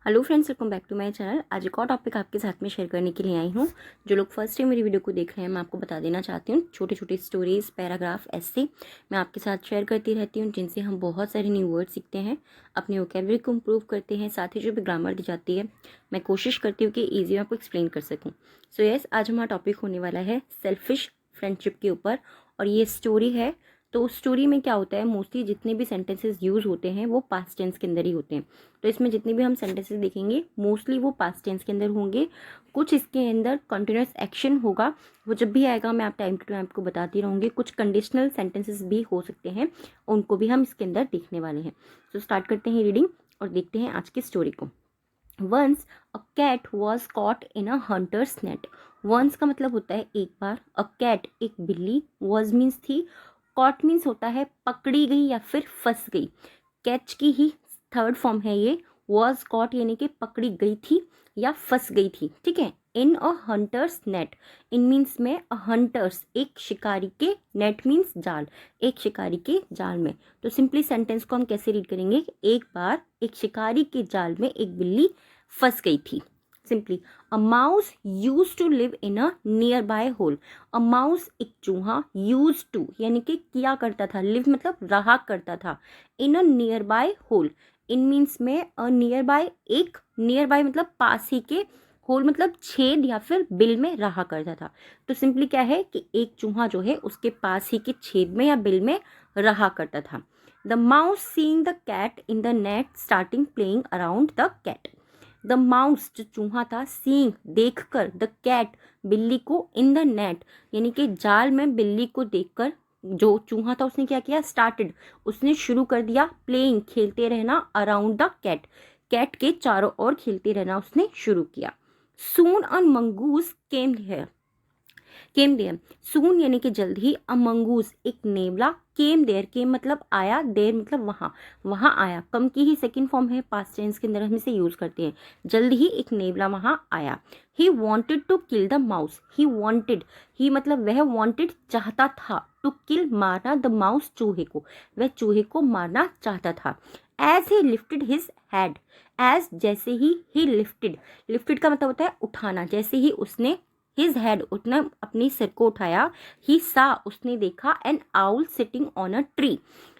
Hello friends, welcome back to my channel. आज एक और टॉपिक आपके साथ में शेयर करने के लिए आई हूँ। जो लोग फर्स्ट टाइम मेरी वीडियो को देख रहे हैं, मैं आपको बता देना चाहती हूँ, छोटी छोटी स्टोरीज, पैराग्राफ, ऐसे मैं आपके साथ शेयर करती रहती हूँ, जिनसे हम बहुत सारे न्यू वर्ड सीखते हैं, अपनी वोकैबुलरी को इम्प्रूव करते हैं। साथ ही जो भी ग्रामर दी जाती है, मैं कोशिश करती हूँ कि ईजी में आपको एक्सप्लेन कर सकूँ। सो यस, आज हमारा टॉपिक होने वाला है सेल्फिश फ्रेंडशिप के ऊपर, और ये स्टोरी है। तो स्टोरी में क्या होता है, मोस्टली जितने भी सेंटेंसेस यूज़ होते हैं वो पास्ट टेंस के अंदर ही होते हैं। तो इसमें जितने भी हम सेंटेंसेस देखेंगे मोस्टली वो पास्ट टेंस के अंदर होंगे। कुछ इसके अंदर कंटिन्यूस एक्शन होगा, वो जब भी आएगा मैं आप टाइम टू टाइम आपको बताती रहूँगी। कुछ कंडीशनल सेंटेंसेस भी हो सकते हैं, उनको भी हम इसके अंदर देखने वाले हैं। तो स्टार्ट करते हैं रीडिंग और देखते हैं आज की स्टोरी को। Once a cat was caught in a hunter's net. Once का मतलब होता है एक बार, अ कैट एक बिल्ली, वॉज मीन्स थी, कॉट मीन्स होता है पकड़ी गई या फिर फंस गई। कैच की ही थर्ड फॉर्म है ये। वॉज कॉट यानी कि पकड़ी गई थी या फंस गई थी, ठीक है। इन a hunter's net, in means में अ हंटर्स एक शिकारी के, नेट मीन्स जाल, एक शिकारी के जाल में। तो सिंपली सेंटेंस को हम कैसे रीड करेंगे, एक बार एक शिकारी के जाल में एक बिल्ली फंस गई थी। Simply, a mouse use to live in a nearby hole. A mouse एक चूहा, यूज टू यानी कि किया करता था, लिव मतलब रहा करता था, in a nearby hole, in means में अ नियर बाय एक, नियर बाय मतलब पास ही के, होल मतलब छेद या फिर बिल में रहा करता था। तो सिंपली क्या है कि एक चूहा जो है उसके पास ही के छेद में या बिल में रहा करता था। The mouse seeing the cat in the net starting playing around the cat. The mouse जो चूहा था, सीइंग देखकर, द कैट बिल्ली को, इन द नेट यानी कि जाल में बिल्ली को देखकर जो चूहा था उसने क्या किया, स्टार्टेड उसने शुरू कर दिया, प्लेइंग खेलते रहना, अराउंड द कैट कैट के चारों ओर खेलते रहना उसने शुरू किया। सून अ मंगूस केम देयर, सून यानी कि जल्द ही, अ मंगूस एक नेवला, केम देयर, केम मतलब आया, देयर मतलब वहां, वहां आया। कम की ही सेकंड फॉर्म है, पास्ट टेंस के अंदर हम इसे यूज करते हैं। जल्द ही एक नेवला वहां आया। He wanted to kill the mouse, he wanted, he मतलब वह वॉन्टेड चाहता था, टू किल मारना, द माउस चूहे को, वह चूहे को मारना चाहता था। As he lifted his head, as जैसे ही लिफ्टेड, लिफ्टेड का मतलब होता है उठाना, जैसे ही उसने हिज हेड उसने अपनी सिर को उठाया, ही सा उसने देखा, N owl sitting on a tree,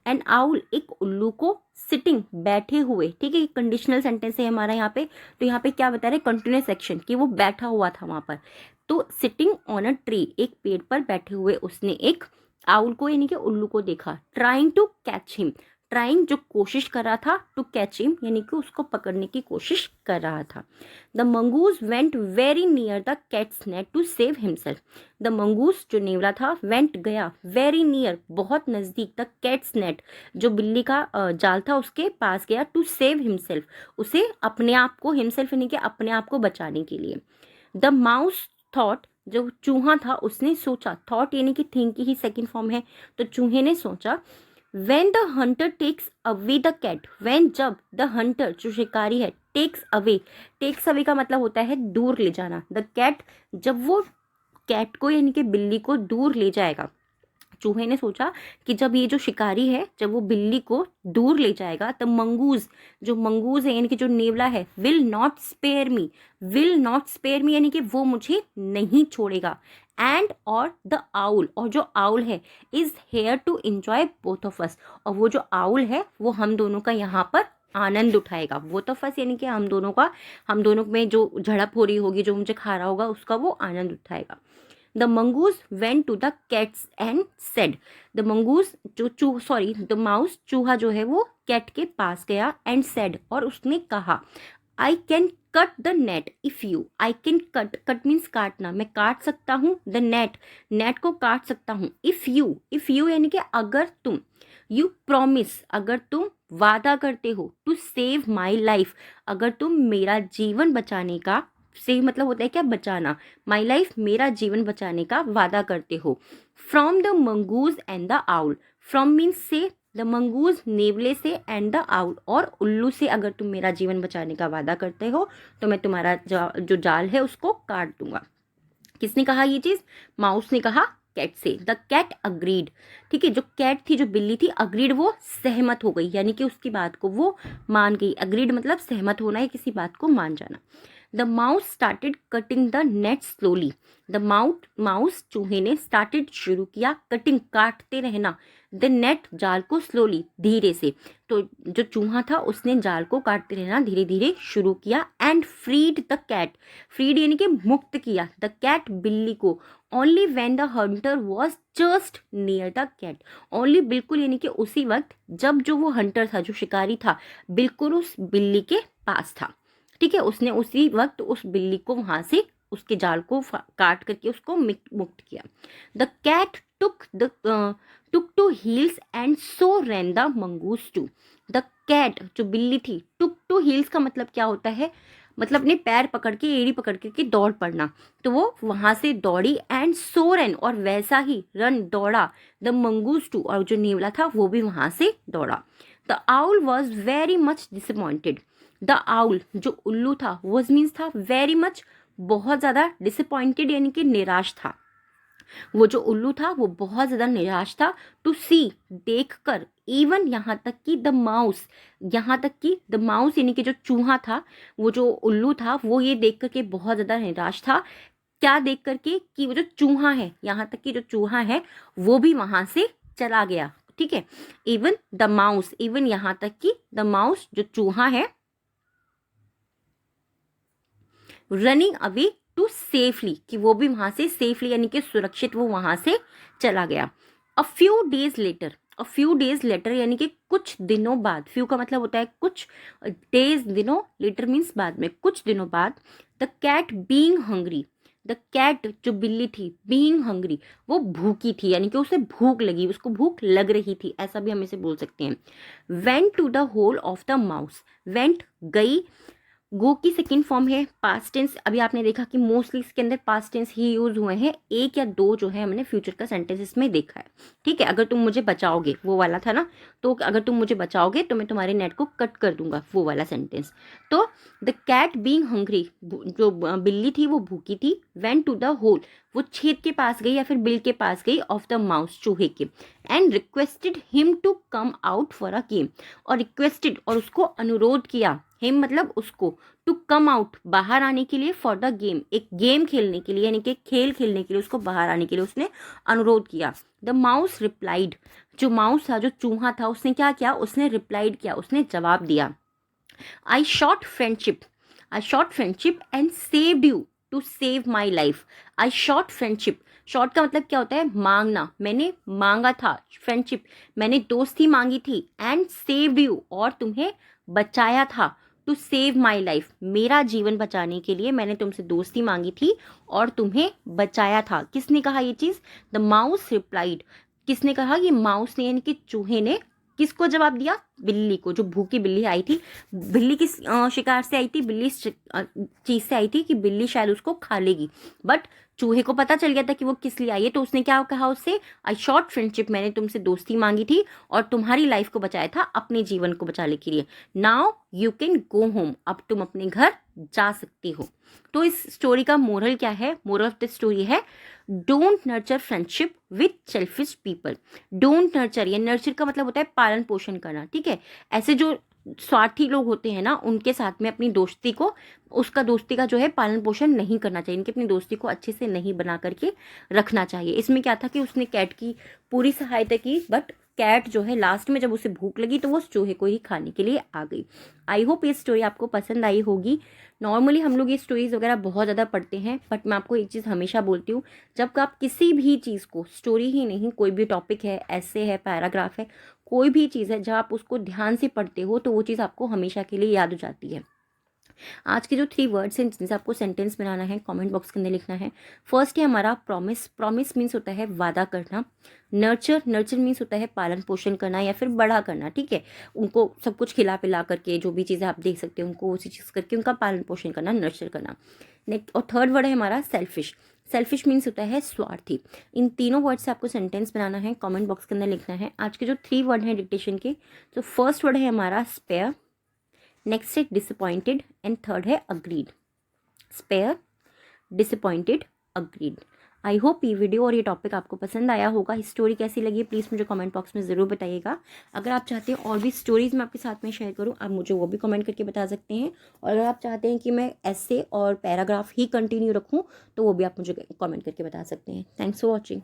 N owl एक उल्लू को, सिटिंग बैठे हुए, ठीक है, कंडीशनल सेंटेंस है हमारा यहाँ पे। तो यहाँ पे क्या बता रहे, कंटिन्यूस एक्शन कि वो बैठा हुआ था वहां पर। तो सिटिंग ऑन अ ट्री एक पेड़ पर बैठे हुए उसने एक आउल को यानी कि उल्लू को देखा। Trying to catch him, trying जो कोशिश कर रहा था, टू कैच हिम यानी कि उसको पकड़ने की कोशिश कर रहा था। The mongoose went very near the cat's net to save himself. The mongoose जो नेवला था, वेंट गया, वेरी नियर बहुत नजदीक, द कैट्स नेट जो बिल्ली का जाल था उसके पास गया, टू सेव हिमसेल्फ उसे अपने आप को, हिमसेल्फ यानी कि अपने आप को बचाने के लिए। द माउस थॉट जो चूहा था उसने सोचा, थॉट यानी कि थिंक की ही सेकेंड फॉर्म है। तो चूहे ने सोचा, when the hunter takes away the cat, when जब द हंटर जो शिकारी है, टेक्स अवे, टेक्स अवे का मतलब होता है दूर ले जाना, द कैट जब वो कैट को यानी कि बिल्ली को दूर ले जाएगा। चूहे ने सोचा कि जब ये जो शिकारी है जब वो बिल्ली को दूर ले जाएगा, तब मंगूज जो मंगूज है यानी कि जो नेवला है, will not spare me, will not spare me यानी कि वो मुझे नहीं छोड़ेगा। एंड और द आउल, और जो आउल है, is here to enjoy both of us, और वो जो आउल है वो हम दोनों का यहाँ पर आनंद उठाएगा। बोथ ऑफ अस यानी कि हम दोनों का, हम दोनों में जो झड़प हो रही होगी, जो मुझे खा रहा होगा, उसका वो आनंद उठाएगा। The mongoose went to the cats and said, the mongoose the mouse चूहा जो है वो कैट के पास गया, and said और उसने कहा, I can cut the net if you, I can cut means काटना, मैं काट सकता हूँ, the net को काट सकता हूँ, if you यानी कि अगर तुम, you promise अगर तुम वादा करते हो, to save my life अगर तुम मेरा जीवन बचाने का, सेव मतलब होता है क्या, बचाना, माई लाइफ मेरा जीवन बचाने का वादा करते हो। From the mongoose and the owl, from means से, द मंगूज नेवले से, एंड द आउल और उल्लू से अगर तुम मेरा जीवन बचाने का वादा करते हो तो मैं तुम्हारा जो जाल है उसको काट दूंगा। किसने कहा ये चीज, माउस ने कहा कैट से। द कैट अग्रीड, ठीक है, जो कैट थी, जो बिल्ली थी, अग्रीड वो सहमत हो गई, यानी कि उसकी बात को वो मान गई। अग्रीड मतलब सहमत होना है, किसी बात को मान जाना। The mouse started cutting the net slowly. The mouse चूहे ने स्टार्टेड शुरू किया, कटिंग काटते रहना, द नेट जाल को, स्लोली धीरे से। तो जो चूहा था उसने जाल को काटते रहना धीरे धीरे शुरू किया। And freed the cat, freed यानी कि मुक्त किया, द कैट बिल्ली को, only when the hunter was just near the cat, only बिल्कुल यानी कि उसी वक्त जब जो वो हंटर था, जो शिकारी था, बिल्कुल उस बिल्ली के पास था, ठीक है, उसने उसी वक्त उस बिल्ली को वहां से उसके जाल को काट करके उसको मुक्त किया। The cat took to heels and so ran the mongoose too. The cat जो बिल्ली थी, टुक टू हील्स का मतलब क्या होता है, मतलब अपने पैर पकड़ के, एड़ी पकड़ के दौड़ पड़ना, तो वो वहां से दौड़ी। एंड सो रन, और वैसा ही रन दौड़ा, द मंगूस टू, और जो नेवला था वो भी वहां से दौड़ा। The owl was very much disappointed. The owl जो उल्लू था, वॉज मीन्स था वेरी मच, बहुत ज्यादा, डिसअपॉइंटेड यानी कि निराश था। वो जो उल्लू था वो बहुत ज्यादा निराश था। टू सी देख कर, इवन यहाँ तक कि द माउस, यहाँ तक कि द माउस यानी कि जो चूहा था, वो जो उल्लू था वो ये देख करके बहुत ज्यादा निराश था। क्या देख करके, कि वो जो चूहा है, यहाँ तक कि जो चूहा है वो भी वहां से चला गया, ठीक है। इवन द माउस, इवन यहाँ तक कि द माउस जो चूहा है, रनिंग अवे टू सेफली, कि वो भी वहां से सेफली यानी कि सुरक्षित वो वहां से चला गया। A few days later, a few days later यानी कि कुछ दिनों बाद, फ्यू का मतलब होता है कुछ, डेज दिनों, लेटर मीन्स बाद में, कुछ दिनों बाद। The cat being hungry, the cat जो बिल्ली थी, बीइंग हंग्री वो भूखी थी, यानी कि उसे भूख लगी, उसको भूख लग रही थी, ऐसा भी हम इसे बोल सकते हैं। Went to the hole of the mouse, went गई, गो की सेकंड फॉर्म है पास्ट टेंस। अभी आपने देखा कि मोस्टली इसके अंदर पास्ट टेंस ही यूज हुए हैं, एक या दो जो है हमने फ्यूचर का सेंटेंस इसमें देखा है, ठीक है। अगर तुम मुझे बचाओगे, वो वाला था ना, तो अगर तुम मुझे बचाओगे तो मैं तुम्हारे नेट को कट कर दूंगा, वो वाला सेंटेंस। तो द कैट बीइंग हंग्री, जो बिल्ली थी वो भूखी थी, वेंट टू द होल वो छेद के पास गई या फिर बिल के पास गई, ऑफ द माउस चूहे के, and requested him to come out for a game, और रिक्वेस्टेड और उसको अनुरोध किया, हिम मतलब उसको, टू कम आउट बाहर आने के लिए, फॉर द गेम एक गेम खेलने के लिए, यानी कि खेल खेलने के लिए उसको बाहर आने के लिए उसने अनुरोध किया। द माउस रिप्लाइड, जो माउस था, जो चूहा था, उसने क्या किया, उसने रिप्लाइड किया, उसने जवाब दिया। I sought friendship, I sought friendship and saved you to save my life. I sought friendship, short का मतलब क्या होता है, मांगना, मैंने मांगा था, फ्रेंडशिप मैंने दोस्ती मांगी थी, एंड सेव्ड यू और तुम्हें बचाया था, टू सेव माई लाइफ मेरा जीवन बचाने के लिए मैंने तुमसे दोस्ती मांगी थी और तुम्हें बचाया था। किसने कहा ये चीज, द माउस रिप्लाइड, किसने कहा, ये माउस ने यानी कि चूहे ने किसको जवाब दिया, बिल्ली को, जो भूखी बिल्ली आई थी। बिल्ली किस शिकार से आई थी, बिल्ली चीज से आई थी कि बिल्ली शायद उसको खा लेगी, बट चूहे को पता चल गया था कि वो किस लिए आई है, तो उसने क्या कहा उससे, आई शॉर्ट फ्रेंडशिप मैंने तुमसे दोस्ती मांगी थी और तुम्हारी लाइफ को बचाया था, अपने जीवन को बचाने के लिए। Now you can go home, अब तुम अपने घर जा सकती हो। तो इस स्टोरी का मोरल क्या है, मोरल ऑफ द स्टोरी है, don't nurture friendship with selfish people. Don't nurture, या नर्चर का मतलब होता है पालन पोषण करना, ठीक है। ऐसे जो स्वार्थी लोग होते हैं ना, उनके साथ में अपनी दोस्ती को, उसका दोस्ती का जो है पालन पोषण नहीं करना चाहिए, इनकी अपनी दोस्ती को अच्छे से नहीं बना करके रखना चाहिए। इसमें क्या था कि उसने कैट की पूरी सहायता की, बट कैट जो है लास्ट में जब उसे भूख लगी तो वो उस चूहे को ही खाने के लिए आ गई। आई होप ये स्टोरी आपको पसंद आई होगी। नॉर्मली हम लोग ये स्टोरीज वगैरह बहुत ज़्यादा पढ़ते हैं, बट मैं आपको एक चीज़ हमेशा बोलती हूँ, जब आप किसी भी चीज़ को, स्टोरी ही नहीं, कोई भी टॉपिक है, ऐसे है, पैराग्राफ है, कोई भी चीज़ है, जब आप उसको ध्यान से पढ़ते हो तो वो चीज़ आपको हमेशा के लिए याद हो जाती है। आज के जो 3 वर्ड्स हैं जिनसे आपको सेंटेंस बनाना है, कमेंट बॉक्स के अंदर लिखना है। फर्स्ट है हमारा प्रॉमिस, प्रॉमिस मीन्स होता है वादा करना। नर्चर, नर्चर मीन्स होता है पालन पोषण करना या फिर बड़ा करना, ठीक है, उनको सब कुछ खिला पिला करके, जो भी चीज़ें आप देख सकते हो उनको उसी चीज़ करके उनका पालन पोषण करना, नर्चर करना। नेक्स्ट और थर्ड वर्ड है हमारा सेल्फिश, सेल्फिश मीन्स होता है स्वार्थी। इन तीनों वर्ड से आपको सेंटेंस बनाना है, कमेंट बॉक्स के अंदर लिखना है। आज के जो 3 वर्ड हैं डिक्टेशन के, तो फर्स्ट वर्ड है हमारा स्पेयर, नेक्स्ट है डिसअपॉइंटेड एंड थर्ड है agreed. Spare, disappointed, agreed. I hope ये वीडियो और ये टॉपिक आपको पसंद आया होगा। स्टोरी कैसी लगी प्लीज़ मुझे कमेंट बॉक्स में ज़रूर बताइएगा। अगर आप चाहते हैं और भी स्टोरीज़ मैं आपके साथ में शेयर करूँ, आप मुझे वो भी कमेंट करके बता सकते हैं। और अगर आप चाहते हैं कि मैं ऐसे और पैराग्राफ ही कंटिन्यू रखूँ, तो वो भी आप मुझे कमेंट करके बता सकते हैं। Thanks for watching.